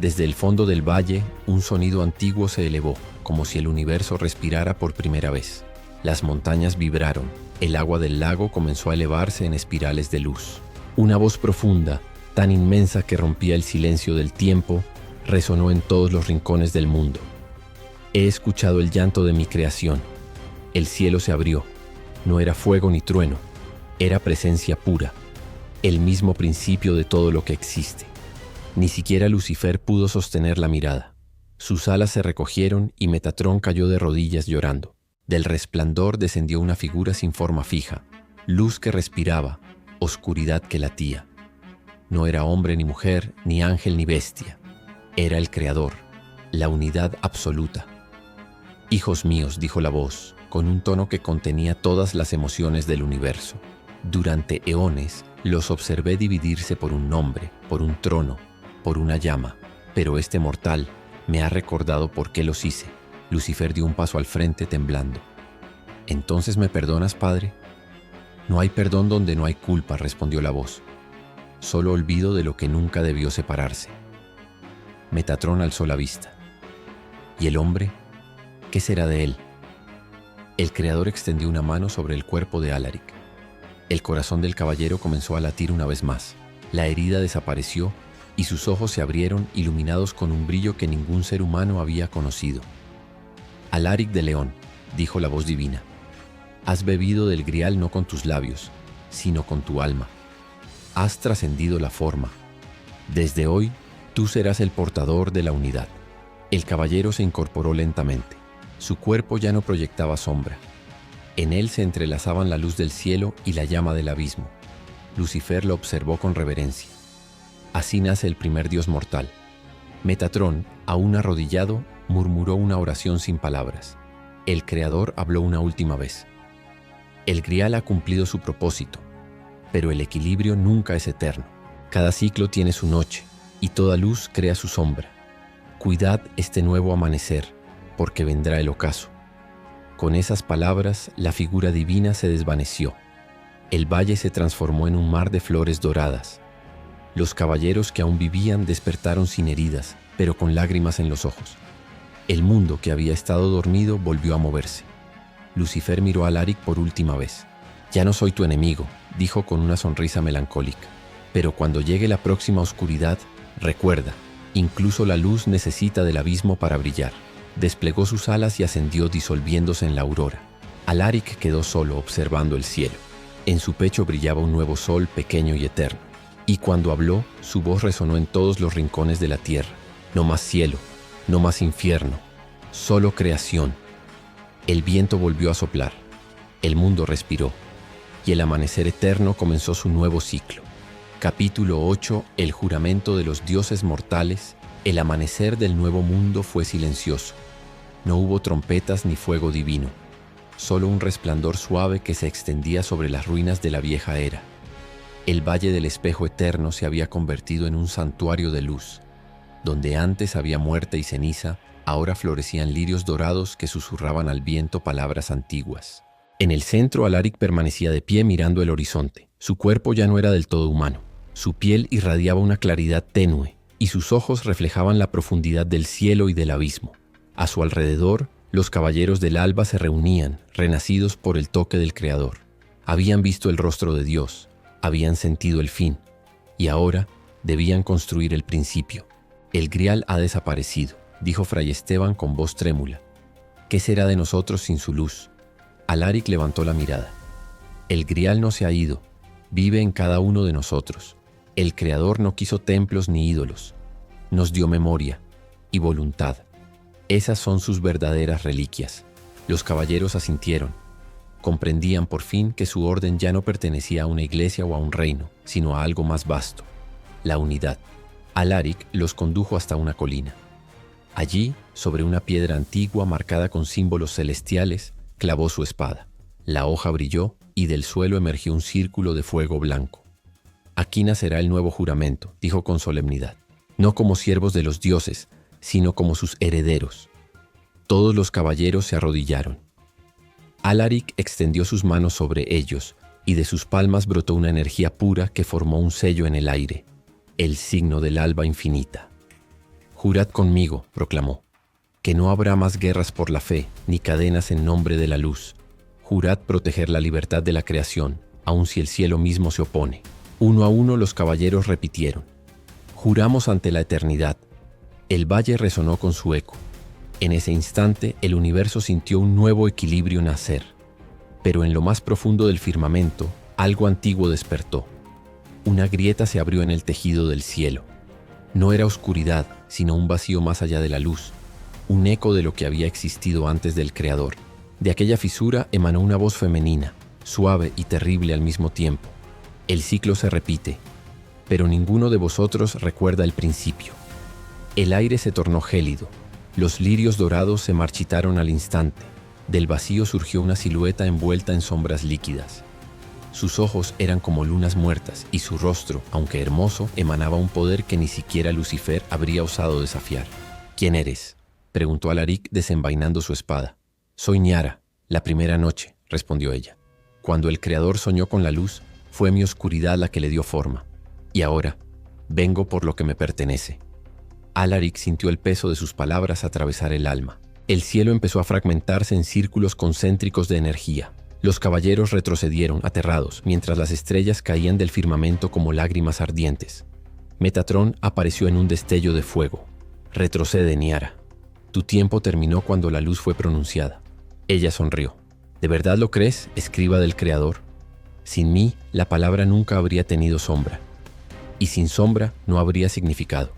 Desde el fondo del valle, un sonido antiguo se elevó, como si el universo respirara por primera vez. Las montañas vibraron, el agua del lago comenzó a elevarse en espirales de luz. Una voz profunda, tan inmensa que rompía el silencio del tiempo, resonó en todos los rincones del mundo. «He escuchado el llanto de mi creación. El cielo se abrió. No era fuego ni trueno, era presencia pura, el mismo principio de todo lo que existe». Ni siquiera Lucifer pudo sostener la mirada. Sus alas se recogieron y Metatrón cayó de rodillas llorando. Del resplandor descendió una figura sin forma fija, luz que respiraba, oscuridad que latía. No era hombre ni mujer, ni ángel ni bestia. Era el Creador, la unidad absoluta. «Hijos míos», dijo la voz, con un tono que contenía todas las emociones del universo. «Durante eones los observé dividirse por un nombre, por un trono, por una llama, pero este mortal me ha recordado por qué los hice». Lucifer dio un paso al frente temblando. «¿Entonces me perdonas, Padre?». «No hay perdón donde no hay culpa», respondió la voz. «Solo olvido de lo que nunca debió separarse». Metatrón alzó la vista. «¿Y el hombre? ¿Qué será de él?». El Creador extendió una mano sobre el cuerpo de Alaric. El corazón del caballero comenzó a latir una vez más. La herida desapareció y sus ojos se abrieron, iluminados con un brillo que ningún ser humano había conocido. «Alaric de León», dijo la voz divina, «has bebido del grial no con tus labios, sino con tu alma. Has trascendido la forma. Desde hoy, tú serás el portador de la unidad». El caballero se incorporó lentamente. Su cuerpo ya no proyectaba sombra. En él se entrelazaban la luz del cielo y la llama del abismo. Lucifer lo observó con reverencia. Así nace el primer dios mortal. Metatrón, aún arrodillado, murmuró una oración sin palabras. El Creador habló una última vez. «El grial ha cumplido su propósito, pero el equilibrio nunca es eterno. Cada ciclo tiene su noche, y toda luz crea su sombra. Cuidad este nuevo amanecer, porque vendrá el ocaso». Con esas palabras, la figura divina se desvaneció. El valle se transformó en un mar de flores doradas. Los caballeros que aún vivían despertaron sin heridas, pero con lágrimas en los ojos. El mundo que había estado dormido volvió a moverse. Lucifer miró a Alaric por última vez. «Ya no soy tu enemigo», dijo con una sonrisa melancólica. Pero cuando llegue la próxima oscuridad, recuerda, incluso la luz necesita del abismo para brillar. Desplegó sus alas y ascendió disolviéndose en la aurora. Alaric quedó solo observando el cielo. En su pecho brillaba un nuevo sol pequeño y eterno. Y cuando habló, su voz resonó en todos los rincones de la tierra. No más cielo, no más infierno, solo creación. El viento volvió a soplar, el mundo respiró, y el amanecer eterno comenzó su nuevo ciclo. Capítulo 8. El juramento de los dioses mortales. El amanecer del nuevo mundo fue silencioso. No hubo trompetas ni fuego divino, solo un resplandor suave que se extendía sobre las ruinas de la vieja era. El Valle del Espejo Eterno se había convertido en un santuario de luz. Donde antes había muerte y ceniza, ahora florecían lirios dorados que susurraban al viento palabras antiguas. En el centro, Alaric permanecía de pie mirando el horizonte. Su cuerpo ya no era del todo humano. Su piel irradiaba una claridad tenue, y sus ojos reflejaban la profundidad del cielo y del abismo. A su alrededor, los caballeros del alba se reunían, renacidos por el toque del Creador. Habían visto el rostro de Dios, habían sentido el fin, y ahora debían construir el principio. El grial ha desaparecido, dijo Fray Esteban con voz trémula. ¿Qué será de nosotros sin su luz? Alaric levantó la mirada. El grial no se ha ido, vive en cada uno de nosotros. El Creador no quiso templos ni ídolos. Nos dio memoria y voluntad. Esas son sus verdaderas reliquias. Los caballeros asintieron. Comprendían por fin que su orden ya no pertenecía a una iglesia o a un reino, sino a algo más vasto, la unidad. Alaric los condujo hasta una colina. Allí, sobre una piedra antigua marcada con símbolos celestiales, clavó su espada. La hoja brilló y del suelo emergió un círculo de fuego blanco. Aquí nacerá el nuevo juramento, dijo con solemnidad. No como siervos de los dioses, sino como sus herederos. Todos los caballeros se arrodillaron. Alaric extendió sus manos sobre ellos, y de sus palmas brotó una energía pura que formó un sello en el aire, el signo del alba infinita. Jurad conmigo, proclamó, que no habrá más guerras por la fe, ni cadenas en nombre de la luz. Jurad proteger la libertad de la creación, aun si el cielo mismo se opone. Uno a uno los caballeros repitieron. Juramos ante la eternidad. El valle resonó con su eco. En ese instante, el universo sintió un nuevo equilibrio nacer. Pero en lo más profundo del firmamento, algo antiguo despertó. Una grieta se abrió en el tejido del cielo. No era oscuridad, sino un vacío más allá de la luz, un eco de lo que había existido antes del Creador. De aquella fisura emanó una voz femenina, suave y terrible al mismo tiempo. El ciclo se repite, pero ninguno de vosotros recuerda el principio. El aire se tornó gélido, los lirios dorados se marchitaron al instante. Del vacío surgió una silueta envuelta en sombras líquidas. Sus ojos eran como lunas muertas y su rostro, aunque hermoso, emanaba un poder que ni siquiera Lucifer habría osado desafiar. ¿Quién eres?, preguntó Alaric desenvainando su espada. Soy Ñara, la primera noche, respondió ella. Cuando el Creador soñó con la luz, fue mi oscuridad la que le dio forma. Y ahora, vengo por lo que me pertenece. Alaric sintió el peso de sus palabras atravesar el alma. El cielo empezó a fragmentarse en círculos concéntricos de energía. Los caballeros retrocedieron, aterrados, mientras las estrellas caían del firmamento como lágrimas ardientes. Metatrón apareció en un destello de fuego. Retrocede, Ñara. Tu tiempo terminó cuando la luz fue pronunciada. Ella sonrió. ¿De verdad lo crees, escriba del Creador? Sin mí, la palabra nunca habría tenido sombra. Y sin sombra, no habría significado.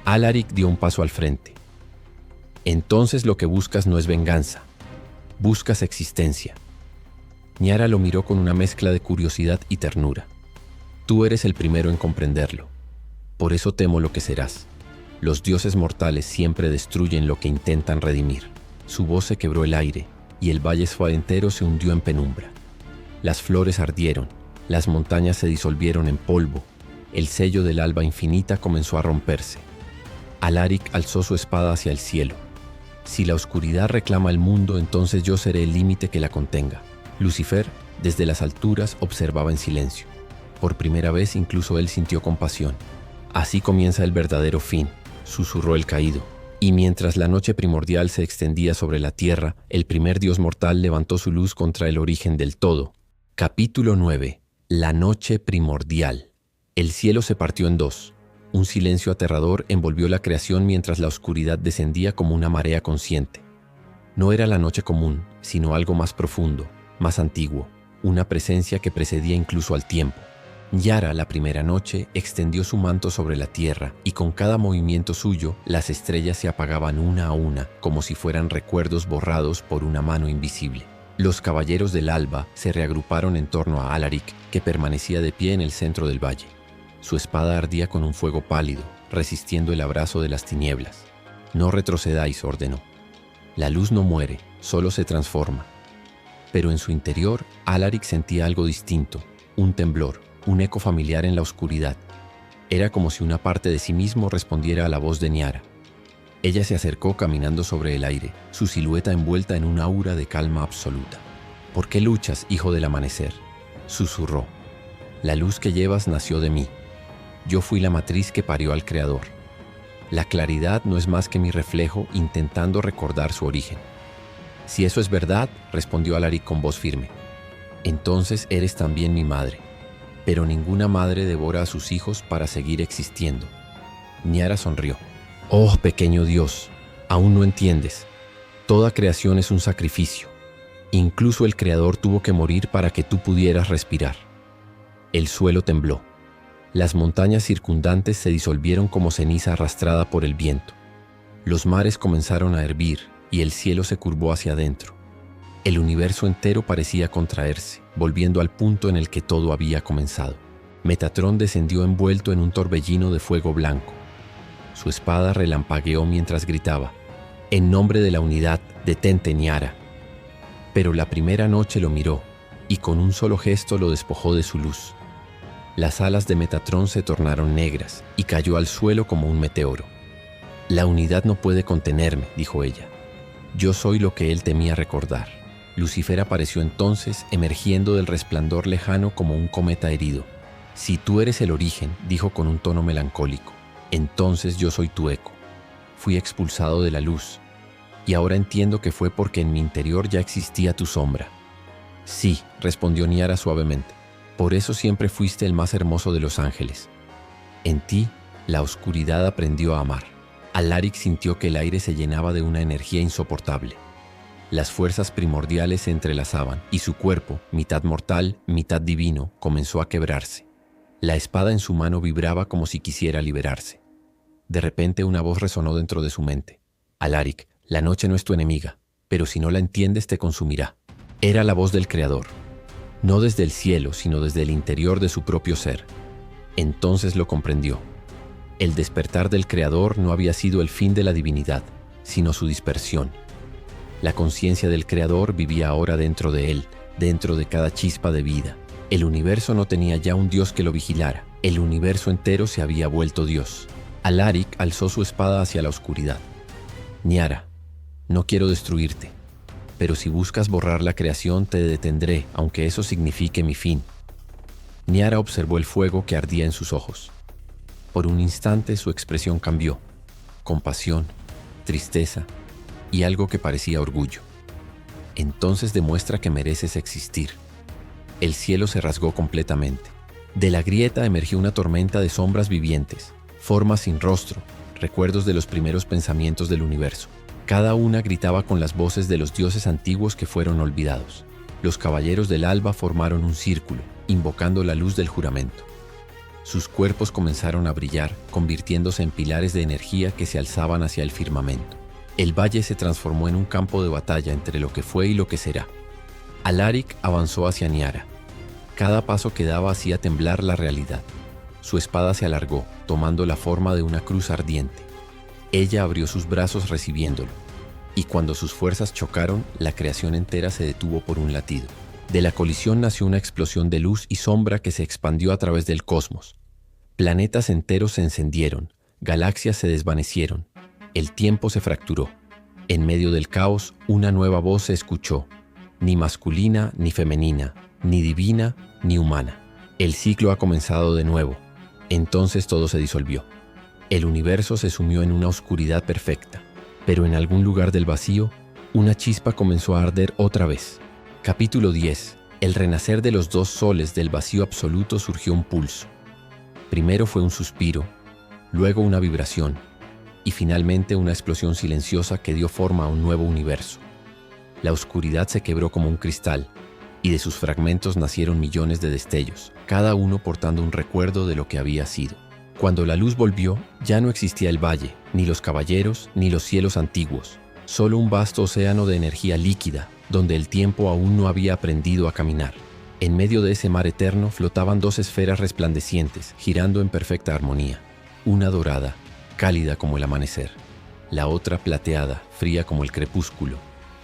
Alaric dio un paso al frente. Entonces lo que buscas no es venganza. Buscas existencia. Ñara lo miró con una mezcla de curiosidad y ternura. Tú eres el primero en comprenderlo. Por eso temo lo que serás. Los dioses mortales siempre destruyen lo que intentan redimir. Su voz se quebró el aire, y el valle entero se hundió en penumbra. Las flores ardieron, las montañas se disolvieron en polvo, el sello del alba infinita comenzó a romperse. Alaric alzó su espada hacia el cielo. Si la oscuridad reclama el mundo, entonces yo seré el límite que la contenga. Lucifer, desde las alturas, observaba en silencio. Por primera vez incluso él sintió compasión. Así comienza el verdadero fin, susurró el caído. Y mientras la noche primordial se extendía sobre la tierra, el primer dios mortal levantó su luz contra el origen del todo. Capítulo 9. La noche primordial. El cielo se partió en dos. Un silencio aterrador envolvió la creación mientras la oscuridad descendía como una marea consciente. No era la noche común, sino algo más profundo, más antiguo, una presencia que precedía incluso al tiempo. Nyara, la primera noche, extendió su manto sobre la tierra y con cada movimiento suyo, las estrellas se apagaban una a una, como si fueran recuerdos borrados por una mano invisible. Los caballeros del alba se reagruparon en torno a Alaric, que permanecía de pie en el centro del valle. Su espada ardía con un fuego pálido, resistiendo el abrazo de las tinieblas. «No retrocedáis», ordenó. «La luz no muere, solo se transforma». Pero en su interior, Alaric sentía algo distinto, un temblor, un eco familiar en la oscuridad. Era como si una parte de sí mismo respondiera a la voz de Nyara. Ella se acercó caminando sobre el aire, su silueta envuelta en un aura de calma absoluta. «¿Por qué luchas, hijo del amanecer?», susurró. «La luz que llevas nació de mí. Yo fui la matriz que parió al Creador. La claridad no es más que mi reflejo intentando recordar su origen». «Si eso es verdad», respondió Alaric con voz firme, «entonces eres también mi madre. Pero ninguna madre devora a sus hijos para seguir existiendo». Nyara sonrió. «Oh, pequeño Dios, aún no entiendes. Toda creación es un sacrificio. Incluso el Creador tuvo que morir para que tú pudieras respirar». El suelo tembló. Las montañas circundantes se disolvieron como ceniza arrastrada por el viento. Los mares comenzaron a hervir y el cielo se curvó hacia adentro. El universo entero parecía contraerse, volviendo al punto en el que todo había comenzado. Metatrón descendió envuelto en un torbellino de fuego blanco. Su espada relampagueó mientras gritaba: «En nombre de la unidad, detente, Nyara». Pero la primera noche lo miró y con un solo gesto lo despojó de su luz. Las alas de Metatrón se tornaron negras y cayó al suelo como un meteoro. «La unidad no puede contenerme», dijo ella. «Yo soy lo que él temía recordar». Lucifer apareció entonces, emergiendo del resplandor lejano como un cometa herido. «Si tú eres el origen», dijo con un tono melancólico, «entonces yo soy tu eco. Fui expulsado de la luz, y ahora entiendo que fue porque en mi interior ya existía tu sombra». «Sí», respondió Nyara suavemente, «por eso siempre fuiste el más hermoso de los ángeles. En ti, la oscuridad aprendió a amar». Alaric sintió que el aire se llenaba de una energía insoportable. Las fuerzas primordiales se entrelazaban y su cuerpo, mitad mortal, mitad divino, comenzó a quebrarse. La espada en su mano vibraba como si quisiera liberarse. De repente una voz resonó dentro de su mente. «Alaric, la noche no es tu enemiga, pero si no la entiendes te consumirá». Era la voz del Creador, no desde el cielo, sino desde el interior de su propio ser. Entonces lo comprendió. El despertar del Creador no había sido el fin de la divinidad, sino su dispersión. La conciencia del Creador vivía ahora dentro de él, dentro de cada chispa de vida. El universo no tenía ya un Dios que lo vigilara. El universo entero se había vuelto Dios. Alaric alzó su espada hacia la oscuridad. «Nyara, no quiero destruirte, pero si buscas borrar la creación te detendré, aunque eso signifique mi fin». Nyara observó el fuego que ardía en sus ojos. Por un instante su expresión cambió. Compasión, tristeza y algo que parecía orgullo. «Entonces demuestra que mereces existir». El cielo se rasgó completamente. De la grieta emergió una tormenta de sombras vivientes, formas sin rostro, recuerdos de los primeros pensamientos del universo. Cada una gritaba con las voces de los dioses antiguos que fueron olvidados. Los caballeros del alba formaron un círculo, invocando la luz del juramento. Sus cuerpos comenzaron a brillar, convirtiéndose en pilares de energía que se alzaban hacia el firmamento. El valle se transformó en un campo de batalla entre lo que fue y lo que será. Alaric avanzó hacia Nyara. Cada paso que daba hacía temblar la realidad. Su espada se alargó, tomando la forma de una cruz ardiente. Ella abrió sus brazos recibiéndolo, y cuando sus fuerzas chocaron, la creación entera se detuvo por un latido. De la colisión nació una explosión de luz y sombra que se expandió a través del cosmos. Planetas enteros se encendieron, galaxias se desvanecieron, el tiempo se fracturó. En medio del caos, una nueva voz se escuchó, ni masculina ni femenina, ni divina ni humana. El ciclo ha comenzado de nuevo. Entonces todo se disolvió. El universo se sumió en una oscuridad perfecta, pero en algún lugar del vacío, una chispa comenzó a arder otra vez. Capítulo 10. El renacer de los dos soles del vacío absoluto surgió un pulso. Primero fue un suspiro, luego una vibración, y finalmente una explosión silenciosa que dio forma a un nuevo universo. La oscuridad se quebró como un cristal, y de sus fragmentos nacieron millones de destellos, cada uno portando un recuerdo de lo que había sido. Cuando la luz volvió, ya no existía el valle, ni los caballeros, ni los cielos antiguos, solo un vasto océano de energía líquida, donde el tiempo aún no había aprendido a caminar. En medio de ese mar eterno flotaban dos esferas resplandecientes, girando en perfecta armonía. Una dorada, cálida como el amanecer. La otra plateada, fría como el crepúsculo.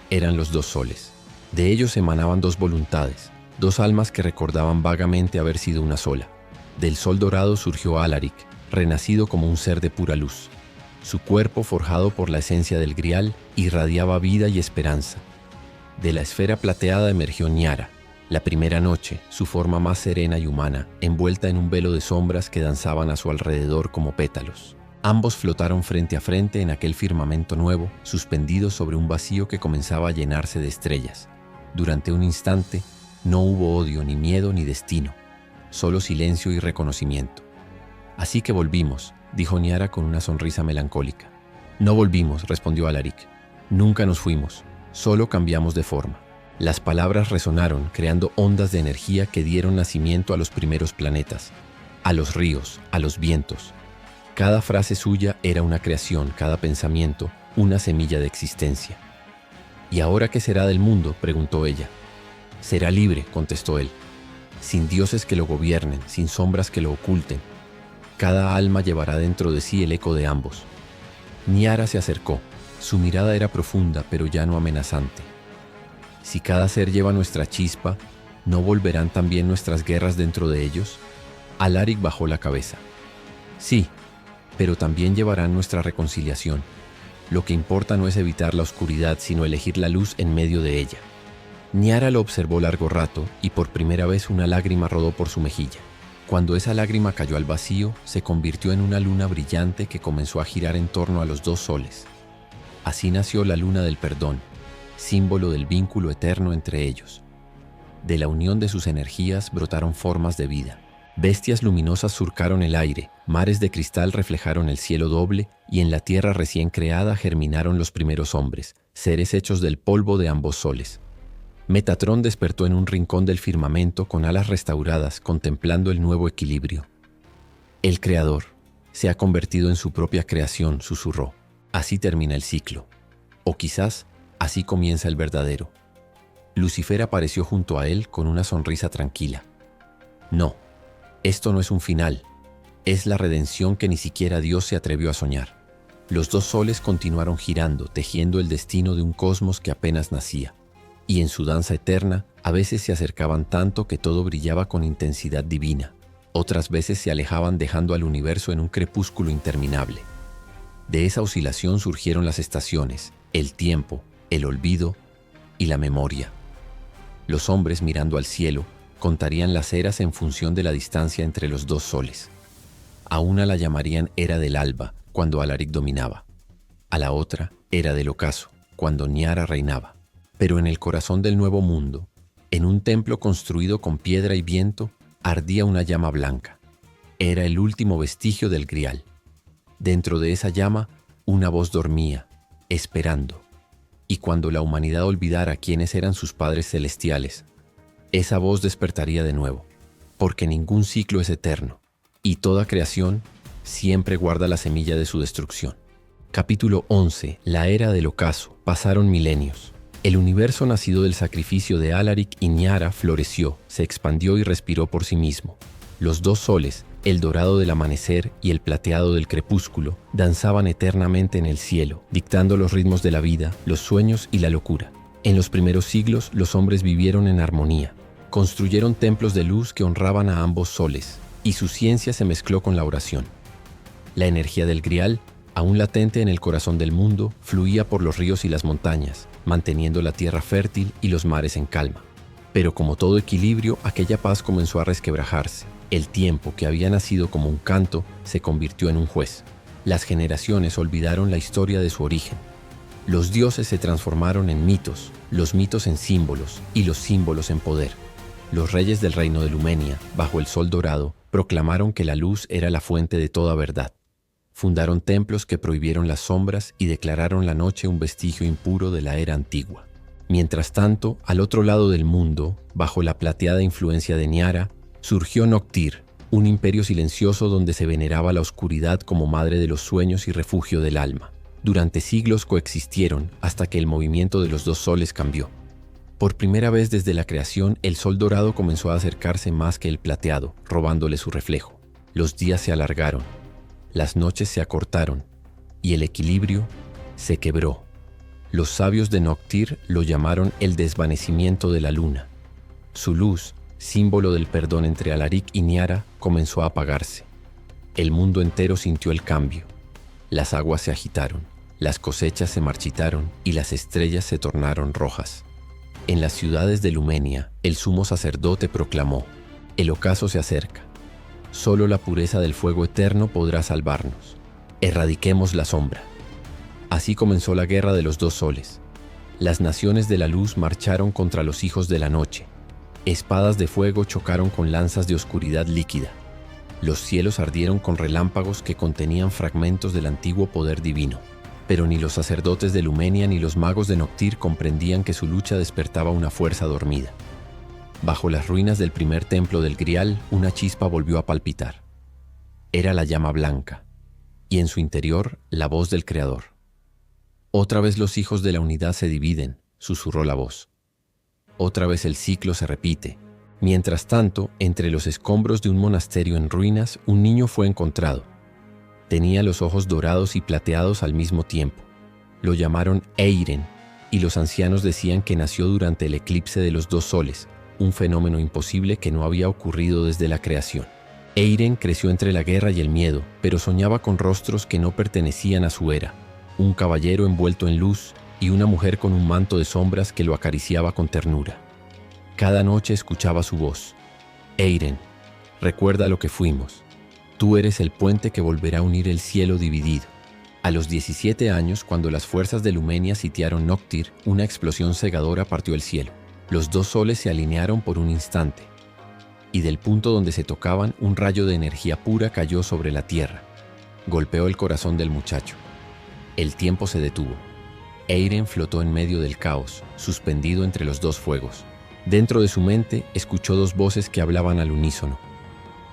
Eran los dos soles. De ellos emanaban dos voluntades, dos almas que recordaban vagamente haber sido una sola. Del sol dorado surgió Alaric, renacido como un ser de pura luz. Su cuerpo, forjado por la esencia del grial, irradiaba vida y esperanza. De la esfera plateada emergió Niara, la primera noche, su forma más serena y humana, envuelta en un velo de sombras que danzaban a su alrededor como pétalos. Ambos flotaron frente a frente en aquel firmamento nuevo, suspendidos sobre un vacío que comenzaba a llenarse de estrellas. Durante un instante, no hubo odio, ni miedo, ni destino, solo silencio y reconocimiento. «Así que volvimos», dijo Niara con una sonrisa melancólica. «No volvimos», respondió Alaric. «Nunca nos fuimos, solo cambiamos de forma». Las palabras resonaron, creando ondas de energía que dieron nacimiento a los primeros planetas, a los ríos, a los vientos. Cada frase suya era una creación, cada pensamiento, una semilla de existencia. «¿Y ahora qué será del mundo?», preguntó ella. «Será libre», contestó él, «sin dioses que lo gobiernen, sin sombras que lo oculten. Cada alma llevará dentro de sí el eco de ambos». Niara se acercó. Su mirada era profunda, pero ya no amenazante. «Si cada ser lleva nuestra chispa, ¿no volverán también nuestras guerras dentro de ellos?». Alaric bajó la cabeza. «Sí, pero también llevarán nuestra reconciliación. Lo que importa no es evitar la oscuridad, sino elegir la luz en medio de ella». Niara lo observó largo rato y por primera vez una lágrima rodó por su mejilla. Cuando esa lágrima cayó al vacío, se convirtió en una luna brillante que comenzó a girar en torno a los dos soles. Así nació la luna del perdón, símbolo del vínculo eterno entre ellos. De la unión de sus energías brotaron formas de vida. Bestias luminosas surcaron el aire, mares de cristal reflejaron el cielo doble y en la tierra recién creada germinaron los primeros hombres, seres hechos del polvo de ambos soles. Metatrón despertó en un rincón del firmamento con alas restauradas, contemplando el nuevo equilibrio. «El Creador se ha convertido en su propia creación», susurró. «Así termina el ciclo. O quizás así comienza el verdadero». Lucifer apareció junto a él con una sonrisa tranquila. «No, esto no es un final. Es la redención que ni siquiera Dios se atrevió a soñar». Los dos soles continuaron girando, tejiendo el destino de un cosmos que apenas nacía. Y en su danza eterna, a veces se acercaban tanto que todo brillaba con intensidad divina. Otras veces se alejaban dejando al universo en un crepúsculo interminable. De esa oscilación surgieron las estaciones, el tiempo, el olvido y la memoria. Los hombres, mirando al cielo, contarían las eras en función de la distancia entre los dos soles. A una la llamarían era del alba, cuando Alaric dominaba. A la otra, era del ocaso, cuando Niara reinaba. Pero en el corazón del nuevo mundo, en un templo construido con piedra y viento, ardía una llama blanca. Era el último vestigio del grial. Dentro de esa llama, una voz dormía, esperando. Y cuando la humanidad olvidara quiénes eran sus padres celestiales, esa voz despertaría de nuevo, porque ningún ciclo es eterno, y toda creación siempre guarda la semilla de su destrucción. Capítulo 11. La era del ocaso. Pasaron milenios. El universo nacido del sacrificio de Alaric y Niara floreció, se expandió y respiró por sí mismo. Los dos soles, el dorado del amanecer y el plateado del crepúsculo, danzaban eternamente en el cielo, dictando los ritmos de la vida, los sueños y la locura. En los primeros siglos, los hombres vivieron en armonía. Construyeron templos de luz que honraban a ambos soles, y su ciencia se mezcló con la oración. La energía del grial, aún latente en el corazón del mundo, fluía por los ríos y las montañas, manteniendo la tierra fértil y los mares en calma. Pero como todo equilibrio, aquella paz comenzó a resquebrajarse. El tiempo, que había nacido como un canto, se convirtió en un juez. Las generaciones olvidaron la historia de su origen. Los dioses se transformaron en mitos, los mitos en símbolos y los símbolos en poder. Los reyes del reino de Lumenia, bajo el sol dorado, proclamaron que la luz era la fuente de toda verdad. Fundaron templos que prohibieron las sombras y declararon la noche un vestigio impuro de la era antigua. Mientras tanto, al otro lado del mundo, bajo la plateada influencia de Niara, surgió Noctir, un imperio silencioso donde se veneraba la oscuridad como madre de los sueños y refugio del alma. Durante siglos coexistieron hasta que el movimiento de los dos soles cambió. Por primera vez desde la creación, el sol dorado comenzó a acercarse más que el plateado, robándole su reflejo. Los días se alargaron, las noches se acortaron y el equilibrio se quebró. Los sabios de Noctir lo llamaron el desvanecimiento de la luna. Su luz, símbolo del perdón entre Alaric y Niara, comenzó a apagarse. El mundo entero sintió el cambio. Las aguas se agitaron, las cosechas se marchitaron y las estrellas se tornaron rojas. En las ciudades de Lumenia, el sumo sacerdote proclamó: el ocaso se acerca. Solo la pureza del fuego eterno podrá salvarnos. Erradiquemos la sombra. Así comenzó la guerra de los dos soles. Las naciones de la luz marcharon contra los hijos de la noche. Espadas de fuego chocaron con lanzas de oscuridad líquida. Los cielos ardieron con relámpagos que contenían fragmentos del antiguo poder divino. Pero ni los sacerdotes de Lumenia ni los magos de Noctir comprendían que su lucha despertaba una fuerza dormida. Bajo las ruinas del primer templo del Grial, una chispa volvió a palpitar. Era la llama blanca, y en su interior la voz del Creador. Otra vez los hijos de la unidad se dividen, susurró la voz. Otra vez el ciclo se repite. Mientras tanto, entre los escombros de un monasterio en ruinas, un niño fue encontrado. Tenía los ojos dorados y plateados al mismo tiempo. Lo llamaron Eiren, y los ancianos decían que nació durante el eclipse de los dos soles, un fenómeno imposible que no había ocurrido desde la creación. Eiren creció entre la guerra y el miedo, pero soñaba con rostros que no pertenecían a su era. Un caballero envuelto en luz y una mujer con un manto de sombras que lo acariciaba con ternura. Cada noche escuchaba su voz. Eiren, recuerda lo que fuimos. Tú eres el puente que volverá a unir el cielo dividido. A los 17 años, cuando las fuerzas de Lumenia sitiaron Noctir, una explosión cegadora partió el cielo. Los dos soles se alinearon por un instante, y del punto donde se tocaban, un rayo de energía pura cayó sobre la tierra. Golpeó el corazón del muchacho. El tiempo se detuvo. Eiren flotó en medio del caos, suspendido entre los dos fuegos. Dentro de su mente, escuchó dos voces que hablaban al unísono.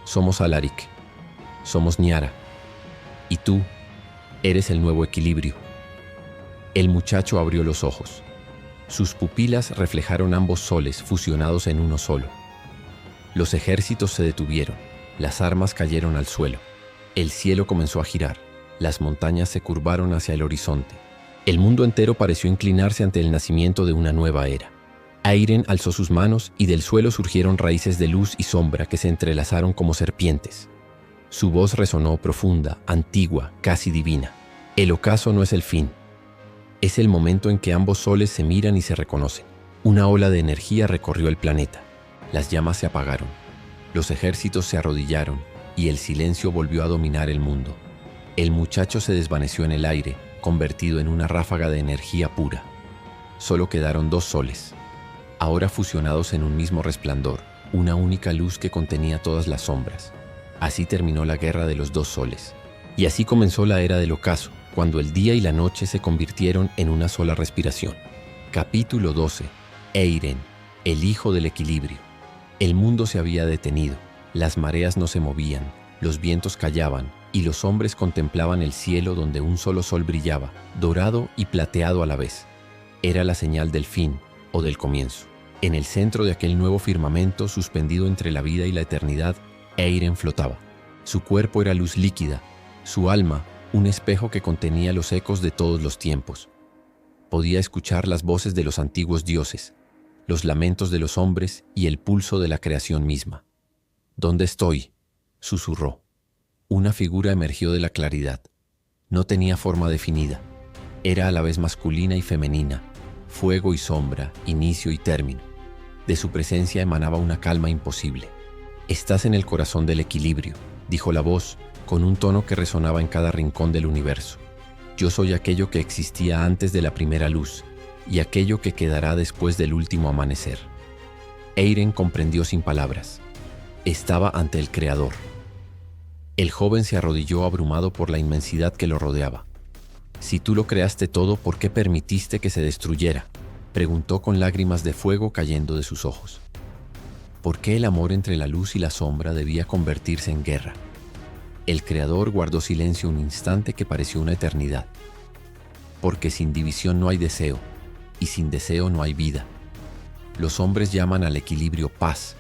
Somos Alaric. Somos Niara. Y tú, eres el nuevo equilibrio. El muchacho abrió los ojos. Sus pupilas reflejaron ambos soles fusionados en uno solo. Los ejércitos se detuvieron. Las armas cayeron al suelo. El cielo comenzó a girar. Las montañas se curvaron hacia el horizonte. El mundo entero pareció inclinarse ante el nacimiento de una nueva era. Eiren alzó sus manos y del suelo surgieron raíces de luz y sombra que se entrelazaron como serpientes. Su voz resonó profunda, antigua, casi divina. El ocaso no es el fin. Es el momento en que ambos soles se miran y se reconocen. Una ola de energía recorrió el planeta. Las llamas se apagaron. Los ejércitos se arrodillaron y el silencio volvió a dominar el mundo. El muchacho se desvaneció en el aire, convertido en una ráfaga de energía pura. Solo quedaron dos soles, ahora fusionados en un mismo resplandor, una única luz que contenía todas las sombras. Así terminó la guerra de los dos soles. Y así comenzó la era del ocaso, cuando el día y la noche se convirtieron en una sola respiración. Capítulo 12. Eiren, el hijo del equilibrio. El mundo se había detenido, las mareas no se movían, los vientos callaban, y los hombres contemplaban el cielo donde un solo sol brillaba, dorado y plateado a la vez. Era la señal del fin o del comienzo. En el centro de aquel nuevo firmamento, suspendido entre la vida y la eternidad, Eiren flotaba. Su cuerpo era luz líquida, su alma, un espejo que contenía los ecos de todos los tiempos. Podía escuchar las voces de los antiguos dioses, los lamentos de los hombres y el pulso de la creación misma. ¿Dónde estoy?, susurró. Una figura emergió de la claridad. No tenía forma definida. Era a la vez masculina y femenina, fuego y sombra, inicio y término. De su presencia emanaba una calma imposible. «Estás en el corazón del equilibrio», dijo la voz, con un tono que resonaba en cada rincón del universo. «Yo soy aquello que existía antes de la primera luz, y aquello que quedará después del último amanecer». Eiren comprendió sin palabras. Estaba ante el Creador. El joven se arrodilló abrumado por la inmensidad que lo rodeaba. «Si tú lo creaste todo, ¿por qué permitiste que se destruyera?», preguntó con lágrimas de fuego cayendo de sus ojos. ¿Por qué el amor entre la luz y la sombra debía convertirse en guerra? El Creador guardó silencio un instante que pareció una eternidad. Porque sin división no hay deseo, y sin deseo no hay vida. Los hombres llaman al equilibrio paz,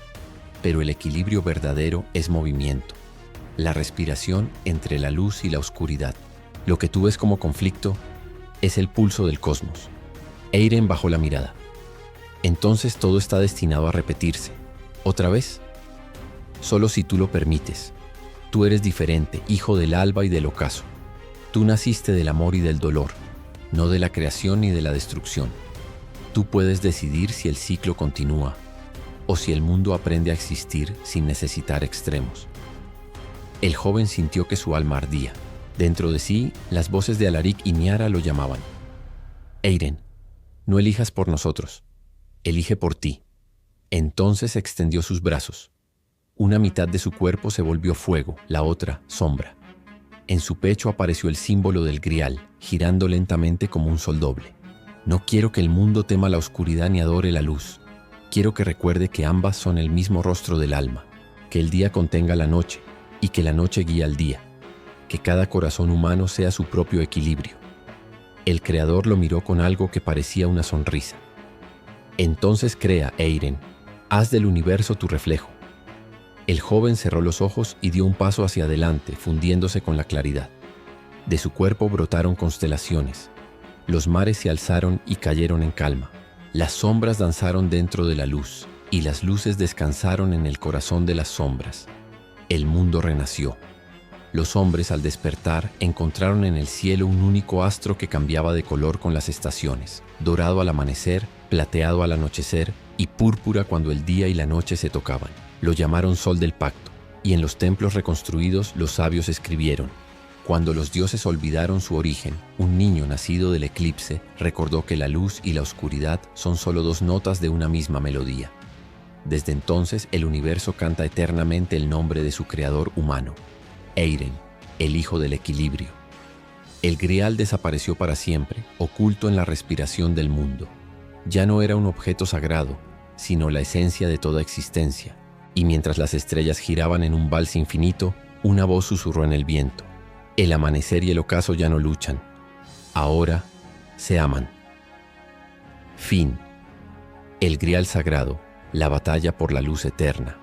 pero el equilibrio verdadero es movimiento, la respiración entre la luz y la oscuridad. Lo que tú ves como conflicto es el pulso del cosmos. Eiren bajó la mirada. Entonces todo está destinado a repetirse. ¿Otra vez? Solo si tú lo permites. Tú eres diferente, hijo del alba y del ocaso. Tú naciste del amor y del dolor, no de la creación ni de la destrucción. Tú puedes decidir si el ciclo continúa o si el mundo aprende a existir sin necesitar extremos. El joven sintió que su alma ardía. Dentro de sí, las voces de Alaric y Niara lo llamaban. Eiren, no elijas por nosotros, elige por ti. Entonces extendió sus brazos. Una mitad de su cuerpo se volvió fuego, la otra, sombra. En su pecho apareció el símbolo del grial, girando lentamente como un sol doble. No quiero que el mundo tema la oscuridad ni adore la luz. Quiero que recuerde que ambas son el mismo rostro del alma, que el día contenga la noche y que la noche guía al día, que cada corazón humano sea su propio equilibrio. El Creador lo miró con algo que parecía una sonrisa. Entonces crea, Eiren, haz del universo tu reflejo. El joven cerró los ojos y dio un paso hacia adelante, fundiéndose con la claridad. De su cuerpo brotaron constelaciones. Los mares se alzaron y cayeron en calma. Las sombras danzaron dentro de la luz, y las luces descansaron en el corazón de las sombras. El mundo renació. Los hombres, al despertar, encontraron en el cielo un único astro que cambiaba de color con las estaciones, dorado al amanecer, plateado al anochecer y púrpura cuando el día y la noche se tocaban. Lo llamaron Sol del Pacto, y en los templos reconstruidos los sabios escribieron: cuando los dioses olvidaron su origen, un niño nacido del eclipse recordó que la luz y la oscuridad son solo dos notas de una misma melodía. Desde entonces el universo canta eternamente el nombre de su creador humano, Eiren, el hijo del equilibrio. El grial desapareció para siempre, oculto en la respiración del mundo. Ya no era un objeto sagrado, sino la esencia de toda existencia. Y mientras las estrellas giraban en un vals infinito, una voz susurró en el viento: el amanecer y el ocaso ya no luchan. Ahora se aman. Fin. El grial sagrado, la batalla por la luz eterna.